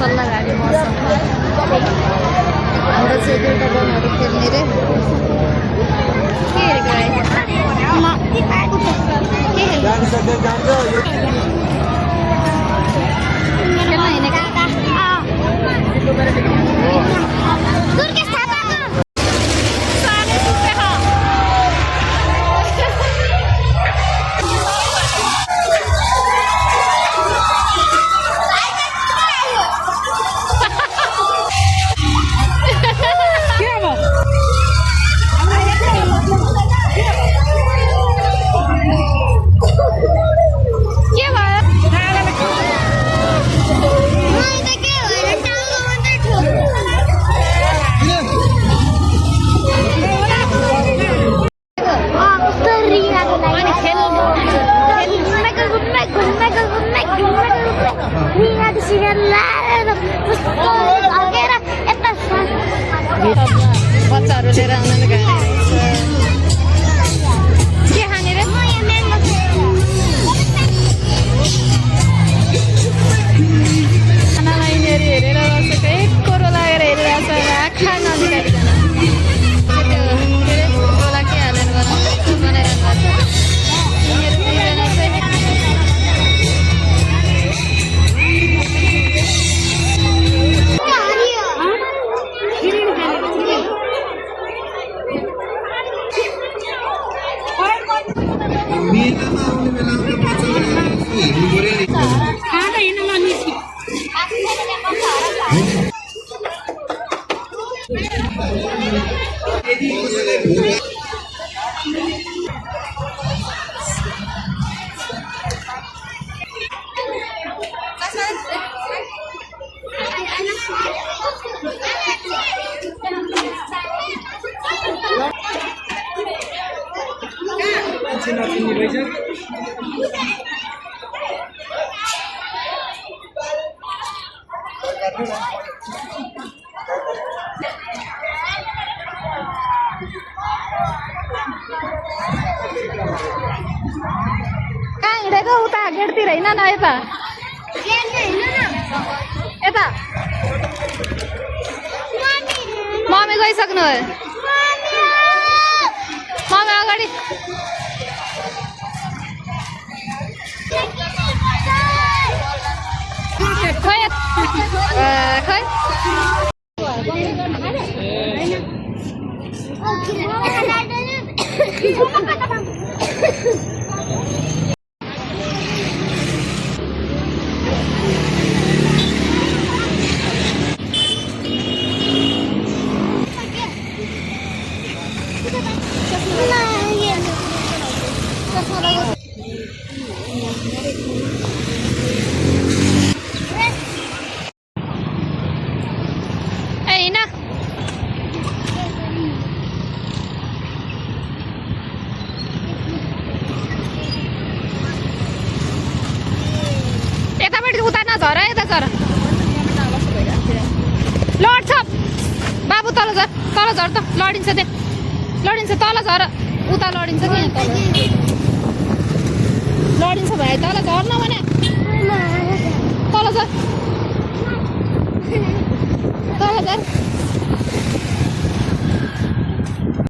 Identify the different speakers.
Speaker 1: सल्लाह गाडी मसँग हाम्रो चाहिँ दुईवटा गाउँहरू खेल्ने रे के हेरेको खेल्न हिँडेको बच्चाहरू लिएर आउनु के खाने रे खानामा यिनीहरू हेरेर बसेको एक कोरो लागेर हेरिरहेको छ आँखा ननिकालिकन के अरे कोला के हालेर बनाइरहनु भएको छ यिनीहरू दुईजना चाहिँ कहाँ हिँडेको उता गेटतिर हिँड न यता यता मम्मी गइसक्नु भयो मम्मी अगाडि खै खै झरा यता झर लड्छ बाबु तल झर त लडिन्छ दे लडिन्छ तल झर उता लडिन्छ कि तल लडिन्छ भाइ तल झर्न भने तल झर